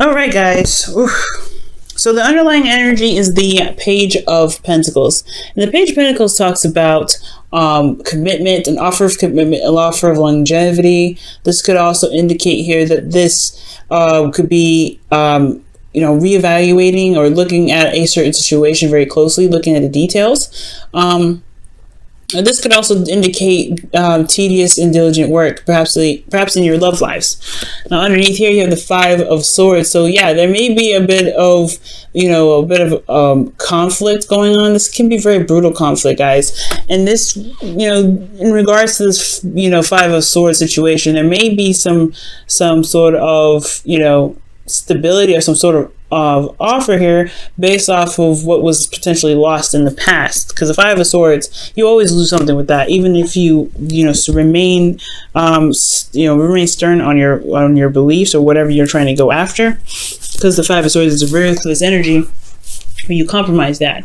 All right, guys. Oof. So the underlying energy is the Page of Pentacles. And the Page of Pentacles talks about commitment, an offer of commitment, an offer of longevity. This could also indicate here that this could be, reevaluating or looking at a certain situation very closely, looking at the details. This could also indicate tedious and diligent work, perhaps in your love lives. Now, underneath here, you have the Five of Swords. So, yeah, there may be a bit of, conflict going on. This can be very brutal conflict, guys. And this, in regards to this, Five of Swords situation, there may be some sort of, stability or some sort of offer here based off of what was potentially lost in the past, because the Five of Swords, you always lose something with that, even if you remain stern on your beliefs or whatever you're trying to go after, because the Five of Swords is a ruthless energy when you compromise that.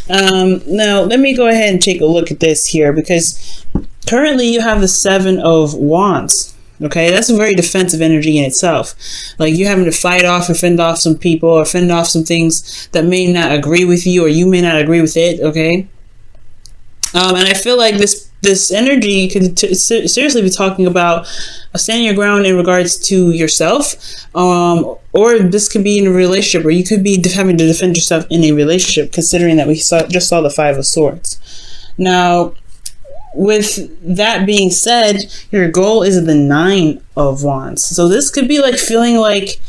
Now let me go ahead and take a look at this here, because currently you have the Seven of Wands. Okay, that's a very defensive energy in itself. Like you having to fight off or fend off some people or fend off some things that may not agree with you, or you may not agree with it. Okay, and I feel like this energy could seriously be talking about standing your ground in regards to yourself, or this could be in a relationship, or you could be having to defend yourself in a relationship. Considering that we just saw the Five of Swords. Now, with that being said, your goal is the Nine of Wands. So this could be like feeling like,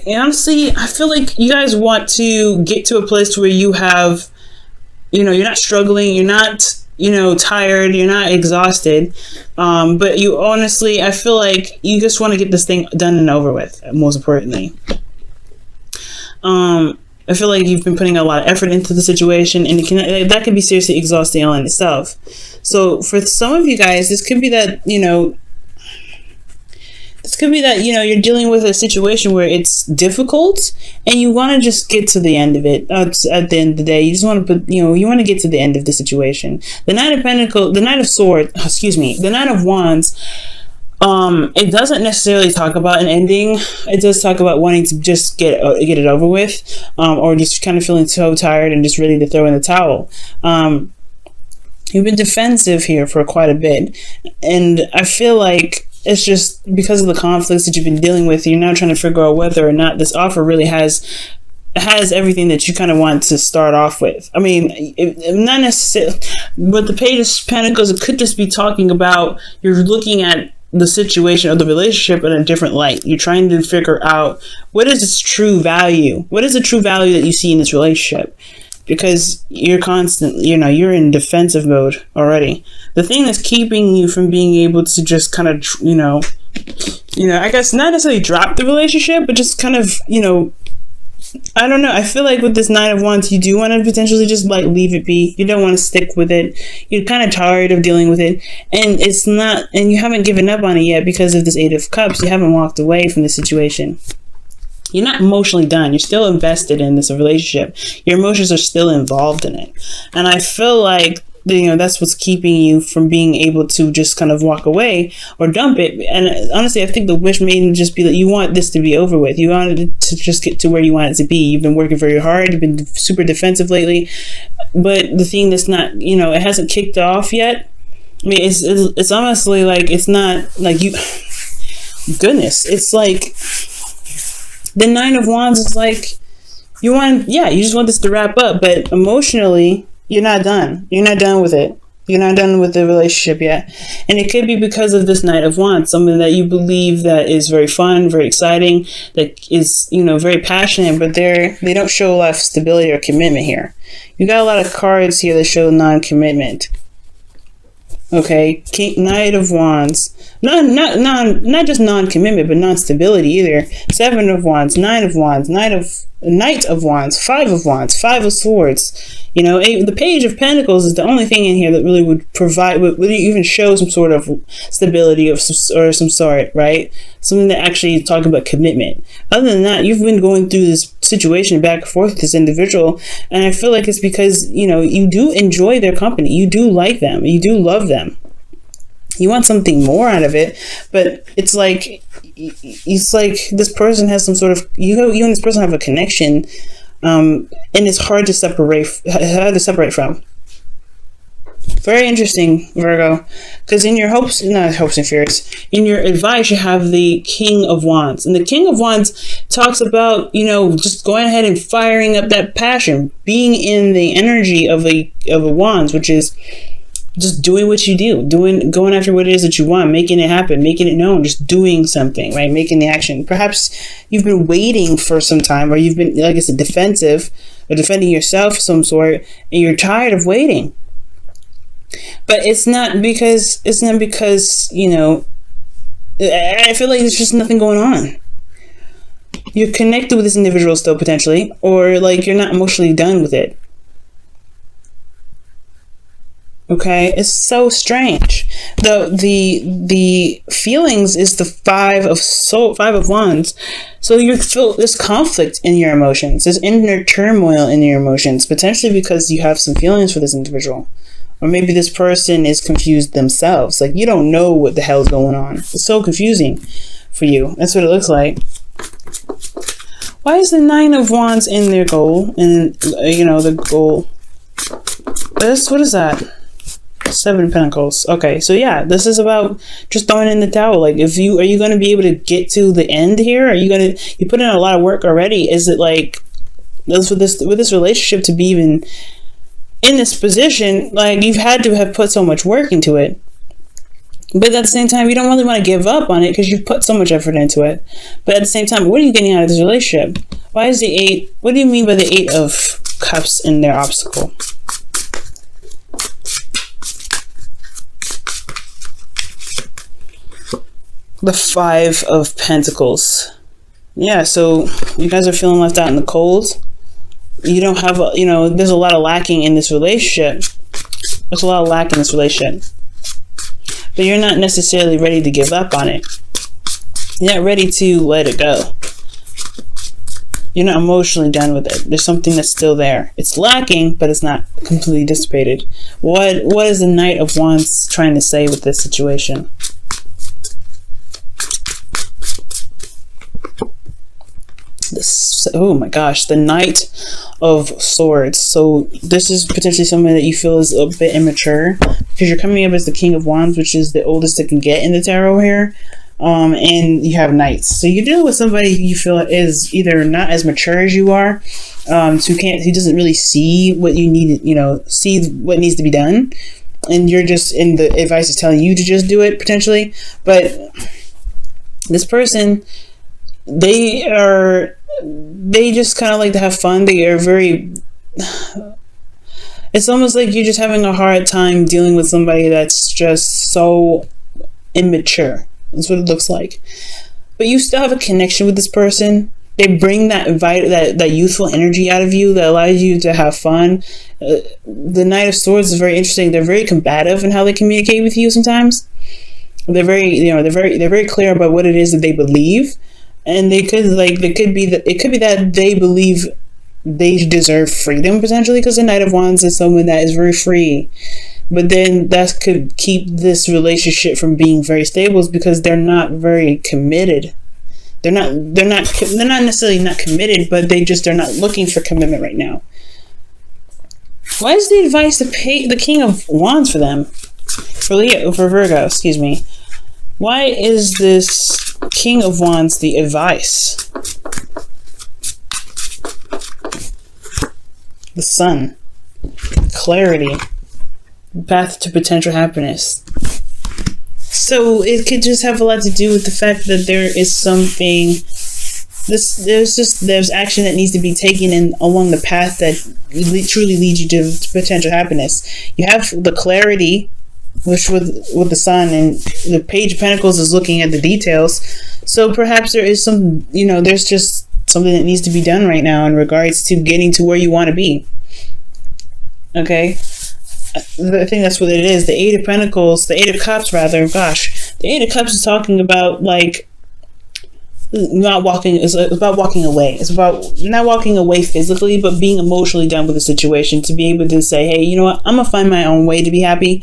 honestly, I feel like you guys want to get to a place where you have, you're not struggling, you're not, tired, you're not exhausted. But you honestly, I feel like you just want to get this thing done and over with, most importantly. I feel like you've been putting a lot of effort into the situation, and that can be seriously exhausting all in itself. So for some of you guys, this could be that, you're dealing with a situation where it's difficult and you want to just get to the end of it. At the end of the day, you just want to you want to get to the end of the situation. The Nine of Wands, it doesn't necessarily talk about an ending. It does talk about wanting to just get it over with, or just kind of feeling so tired and just ready to throw in the towel. You've been defensive here for quite a bit, and I feel like it's just because of the conflicts that you've been dealing with. You're now trying to figure out whether or not this offer really has everything that you kind of want to start off with. I mean, not necessarily, but the Page of Pentacles, it could just be talking about you're looking at the situation or the relationship in a different light. You're trying to figure out what is its true value. What is the true value that you see in this relationship? Because you're constantly, you're in defensive mode already. The thing that's keeping you from being able to just kind of, I guess not necessarily drop the relationship, but just kind of, I don't know. I feel like with this Nine of Wands, you do want to potentially just like leave it be. You don't want to stick with it. You're kind of tired of dealing with it. And you haven't given up on it yet because of this Eight of Cups. You haven't walked away from the situation. You're not emotionally done. You're still invested in this relationship. Your emotions are still involved in it. And I feel like, that's what's keeping you from being able to just kind of walk away or dump it. And honestly, I think the wish may just be that you want this to be over with. You want it to just get to where you want it to be. You've been working very hard. You've been super defensive lately. But the thing that's not, it hasn't kicked off yet. I mean, it's honestly like, it's not like you, goodness, it's like the Nine of Wands is like, you just want this to wrap up, but emotionally, you're not done. You're not done with it. You're not done with the relationship yet. And it could be because of this Knight of Wands, something that you believe that is very fun, very exciting, that is, very passionate, but they don't show a lot of stability or commitment here. You got a lot of cards here that show non-commitment. Okay, Knight of Wands. Not just non-commitment, but non-stability either. Seven of Wands, Nine of Wands, Knight of Wands, Five of Wands, Five of Swords. The Page of Pentacles is the only thing in here that really would even show some sort of stability or some sort, right? Something that actually is talking about commitment. Other than that, you've been going through this situation back and forth with this individual, and I feel like it's because, you do enjoy their company. You do like them. You do love them. You want something more out of it, but it's like this person has some sort of, you and this person have a connection, and it's hard to separate from. Very interesting, Virgo, because in your not hopes and fears, in your advice, you have the King of Wands, and the King of Wands talks about, just going ahead and firing up that passion, being in the energy of a Wands, which is just doing what you do, going after what it is that you want, making it happen, making it known, just doing something, right? Making the action. Perhaps you've been waiting for some time, or you've been, like I said, defensive, or defending yourself of some sort, and you're tired of waiting. But it's not because, I feel like there's just nothing going on. You're connected with this individual still, potentially, or like you're not emotionally done with it. Okay, it's so strange. The feelings is the Five of Wands. So you feel this conflict in your emotions, this inner turmoil in your emotions, potentially because you have some feelings for this individual. Or maybe this person is confused themselves. Like, you don't know what the hell is going on. It's so confusing for you. That's what it looks like. Why is the Nine of Wands in their goal? And, the goal. What is that? Seven of Pentacles. Okay, so yeah, this is about just throwing in the towel. Like, are you going to be able to get to the end here? Are you put in a lot of work already? Is it like, with this relationship to be even in this position, like, you've had to have put so much work into it, but at the same time, you don't really want to give up on it because you've put so much effort into it. But at the same time, what are you getting out of this relationship? Why is the Eight? What do you mean by the Eight of Cups in their obstacle? The Five of Pentacles. Yeah, so you guys are feeling left out in the cold. You don't have, there's a lot of lacking in this relationship. There's a lot of lack in this relationship. But you're not necessarily ready to give up on it. You're not ready to let it go. You're not emotionally done with it. There's something that's still there. It's lacking, but it's not completely dissipated. What is the Knight of Wands trying to say with this situation? Oh my gosh, the Knight of Swords. So this is potentially something that you feel is a bit immature, because you're coming up as the King of Wands, which is the oldest it can get in the tarot here. And you have Knights. So you're dealing with somebody you feel is either not as mature as you are, who doesn't really see what you need, see what needs to be done. And you're just, in the advice is telling you to just do it, potentially. But this person, they just kind of like to have fun. They are very, it's almost like you're just having a hard time dealing with somebody that's just so immature. That's what it looks like. But you still have a connection with this person. They bring that youthful energy out of you that allows you to have fun. The Knight of Swords is very interesting. They're very combative in how they communicate with you sometimes. They're very clear about what it is that they believe. And it could be that they believe they deserve freedom, potentially, because the Knight of Wands is someone that is very free. But then that could keep this relationship from being very stable, because they're not very committed. They're not necessarily not committed, but they're not looking for commitment right now. Why is the advice the King of Wands for them? For Virgo, excuse me. Why is this King of Wands the advice? The Sun. Clarity. Path to potential happiness. So it could just have a lot to do with the fact that there is something, there's action that needs to be taken along the path that truly leads you to potential happiness. You have the clarity, which with the Sun, and the Page of Pentacles is looking at the details. So perhaps there is there's just something that needs to be done right now in regards to getting to where you want to be. Okay. I think that's what it is. The Eight of Pentacles, the Eight of Cups, rather. Gosh, the Eight of Cups is talking about, like, not walking. It's about walking away. It's about not walking away physically, but being emotionally done with the situation to be able to say, hey, you know what? I'm gonna find my own way to be happy.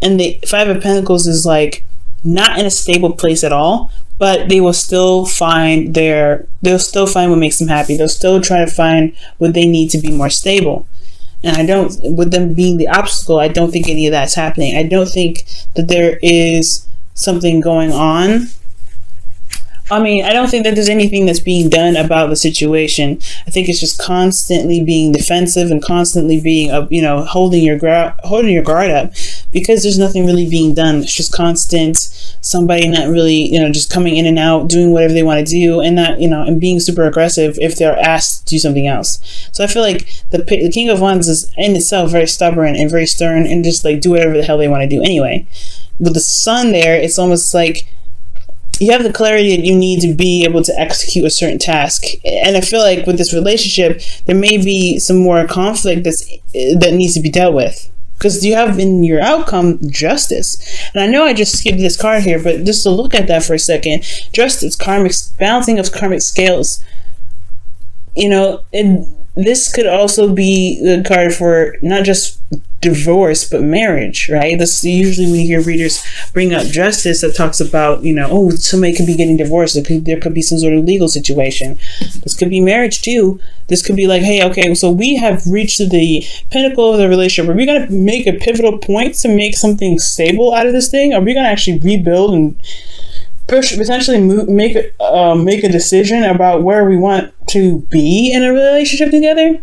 And the Five of Pentacles is like not in a stable place at all, but they will still find they'll still find what makes them happy. They'll still try to find what they need to be more stable. And I don't, with them being the obstacle, I don't think any of that's happening. I don't think that there is something going on. I mean, I don't think that there's anything that's being done about the situation. I think it's just constantly being defensive and constantly being, holding your guard up, because there's nothing really being done. It's just constant somebody not really, just coming in and out, doing whatever they want to do, and not, and being super aggressive if they're asked to do something else. So I feel like the King of Wands is in itself very stubborn and very stern, and just like do whatever the hell they want to do anyway. With the Sun there, it's almost like you have the clarity that you need to be able to execute a certain task. And I feel like with this relationship, there may be some more conflict that needs to be dealt with. Because you have in your outcome justice. And I know I just skipped this card here, but just to look at that for a second, justice, balancing of karmic scales. And this could also be the card for not just divorce, but marriage, right? That's usually when you hear readers bring up justice that talks about, somebody could be getting divorced. There could be some sort of legal situation. This could be marriage too. This could be like, hey, okay, so we have reached the pinnacle of the relationship. Are we going to make a pivotal point to make something stable out of this thing? Are we going to actually rebuild and potentially make a decision about where we want to be in a relationship together?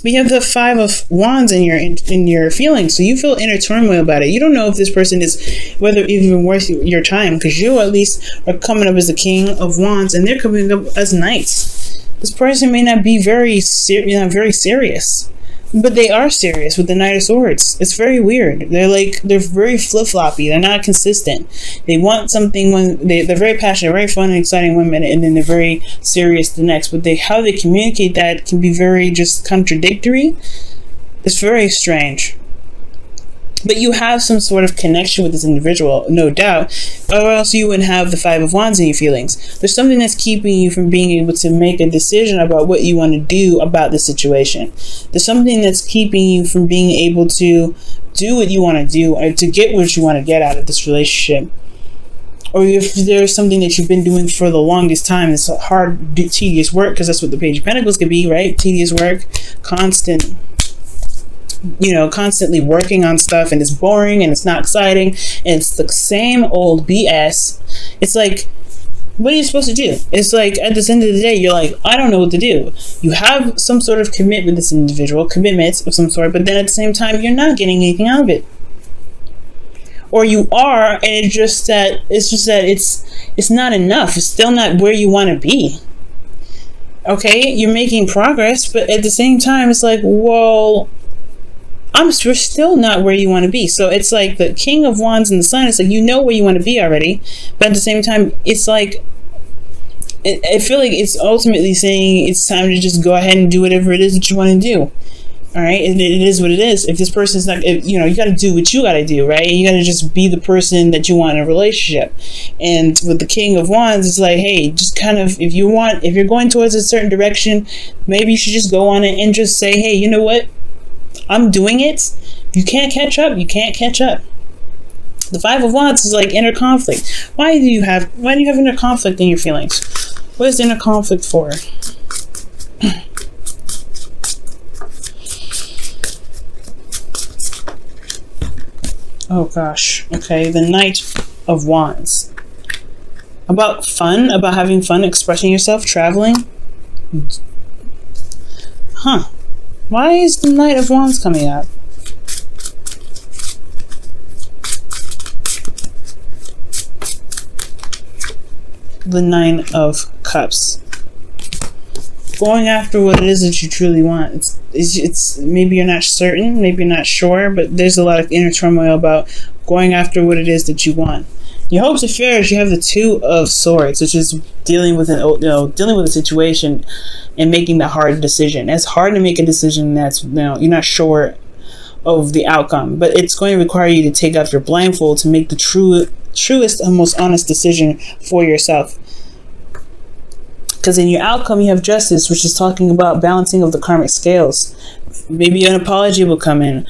We have the Five of Wands in your feelings, so you feel inner turmoil about it. You don't know if this person is whether even worth your time, because you at least are coming up as the King of Wands, and they're coming up as Knights. This person may not be very serious, but they are serious with the Knight of Swords. It's very weird. They're very flip-floppy. They're not consistent. They want something when they're very passionate, very fun and exciting women, and then they're very serious the next. But how they communicate that can be very just contradictory. It's very strange. But you have some sort of connection with this individual, no doubt, or else you wouldn't have the Five of Wands in your feelings. There's something that's keeping you from being able to make a decision about what you want to do about the situation. There's something that's keeping you from being able to do what you want to do, or to get what you want to get out of this relationship. Or if there's something that you've been doing for the longest time, it's hard, tedious work, because that's what the Page of Pentacles could be, right? Tedious work, constantly working on stuff, and it's boring and it's not exciting and it's the same old BS. It's like, what are you supposed to do? It's like at the end of the day, you're like, I don't know what to do. You have some sort of commitment with this individual, commitments of some sort, but then at the same time, you're not getting anything out of it. Or you are, and it's just that it's not enough. It's still not where you want to be. Okay, you're making progress, but at the same time, it's like, well, we're still not where you want to be. So it's like the King of Wands and the Sun. It's like, where you want to be already, but at the same time, it's like, I feel like it's ultimately saying it's time to just go ahead and do whatever it is that you want to do. All right, and it is what it is. If this person's not, you got to do what you got to do, right? You got to just be the person that you want in a relationship. And with the King of Wands, it's like, hey, just kind of, if you're going towards a certain direction, maybe you should just go on it and just say, hey, you know what? I'm doing it. You can't catch up. You can't catch up. The Five of Wands is like inner conflict. Why do you have inner conflict in your feelings? What is inner conflict for? Oh gosh. Okay, the Knight of Wands. About fun, about having fun, expressing yourself, traveling. Huh. Why is the Knight of Wands coming up? The Nine of Cups. Going after what it is that you truly want. It's maybe you're not certain, maybe you're not sure, but there's a lot of inner turmoil about going after what it is that you want. Your hopes and fears, you have the Two of Swords, which is dealing with a situation and making the hard decision. It's hard to make a decision that's you're not sure of the outcome, but it's going to require you to take off your blindfold to make the truest and most honest decision for yourself. Because in your outcome, you have justice, which is talking about balancing of the karmic scales. Maybe an apology will come in.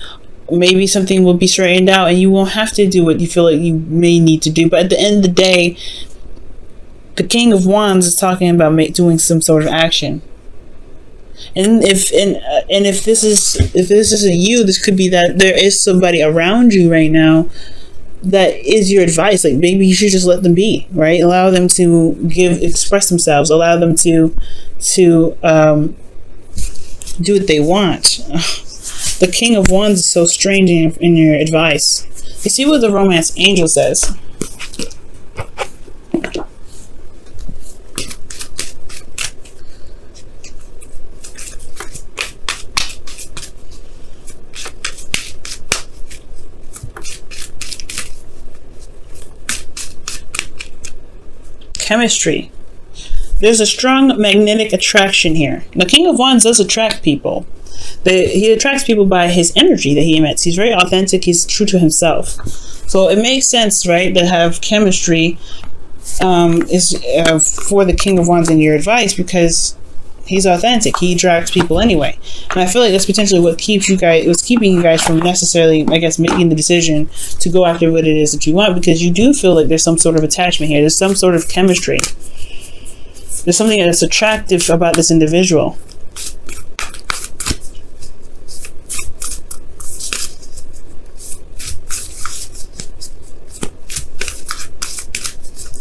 Maybe something will be straightened out and you won't have to do what you feel like you may need to do. But at the end of the day, the King of Wands is talking about doing some sort of action. And if this isn't you, this could be that there is somebody around you right now that is your advice. Like, maybe you should just let them be, right? Allow them to express themselves. Allow them to do what they want. The King of Wands is so strange in your advice. You see what the romance angel says. Chemistry. There's a strong magnetic attraction here. The King of Wands does attract people. He attracts people by his energy that he emits. He's very authentic. He's true to himself. So it makes sense, right, to have chemistry for the King of Wands in your advice, because he's authentic. He attracts people anyway. And I feel like that's potentially what was keeping you guys from necessarily, I guess, making the decision to go after what it is that you want, because you do feel like there's some sort of attachment here. There's some sort of chemistry. There's something that's attractive about this individual.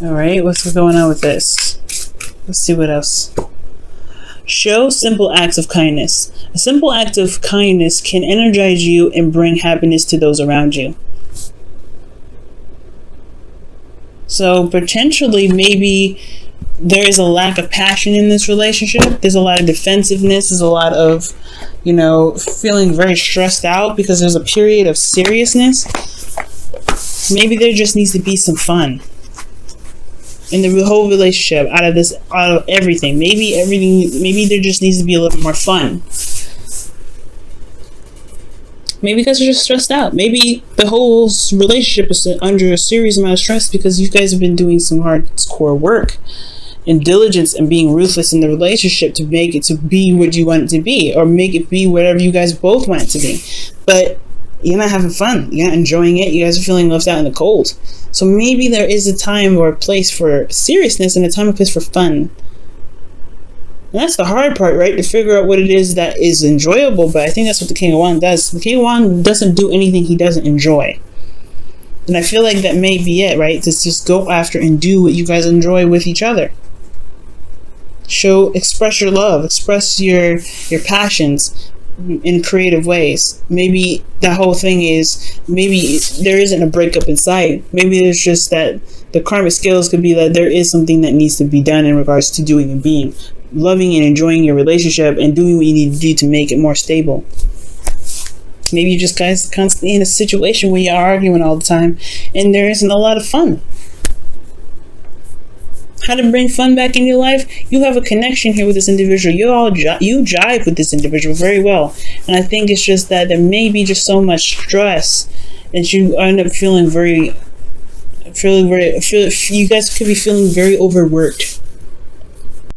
All right, what's going on with this? Let's see what else. Show simple acts of kindness. A simple act of kindness can energize you and bring happiness to those around you. So potentially, maybe there is a lack of passion in this relationship. There's a lot of defensiveness. There's a lot of, feeling very stressed out because there's a period of seriousness. Maybe there just needs to be some fun in the whole relationship, out of everything. Maybe there just needs to be a little bit more fun. Maybe you guys are just stressed out. Maybe the whole relationship is under a serious amount of stress because you guys have been doing some hardcore work and diligence and being ruthless in the relationship to make it to be what you want it to be, or make it be whatever you guys both want it to be. But you're not having fun. You're not enjoying it. You guys are feeling left out in the cold. So maybe there is a time or a place for seriousness and a time and place for fun. And that's the hard part, right? To figure out what it is that is enjoyable. But I think that's what the King of Wands does. The King of Wands doesn't do anything he doesn't enjoy. And I feel like that may be it, right? To just go after and do what you guys enjoy with each other. Express your love. Express your passions in creative ways. Maybe that whole thing is, maybe there isn't a breakup in sight. Maybe there's just that the karmic scales could be that there is something that needs to be done in regards to doing and being, loving and enjoying your relationship and doing what you need to do to make it more stable. Maybe you just guys constantly in a situation where you're arguing all the time and there isn't a lot of fun. How to bring fun back in your life? You have a connection here with this individual. You jive with this individual very well. And I think it's just that there may be just so much stress that you end up feeling you guys could be feeling very overworked.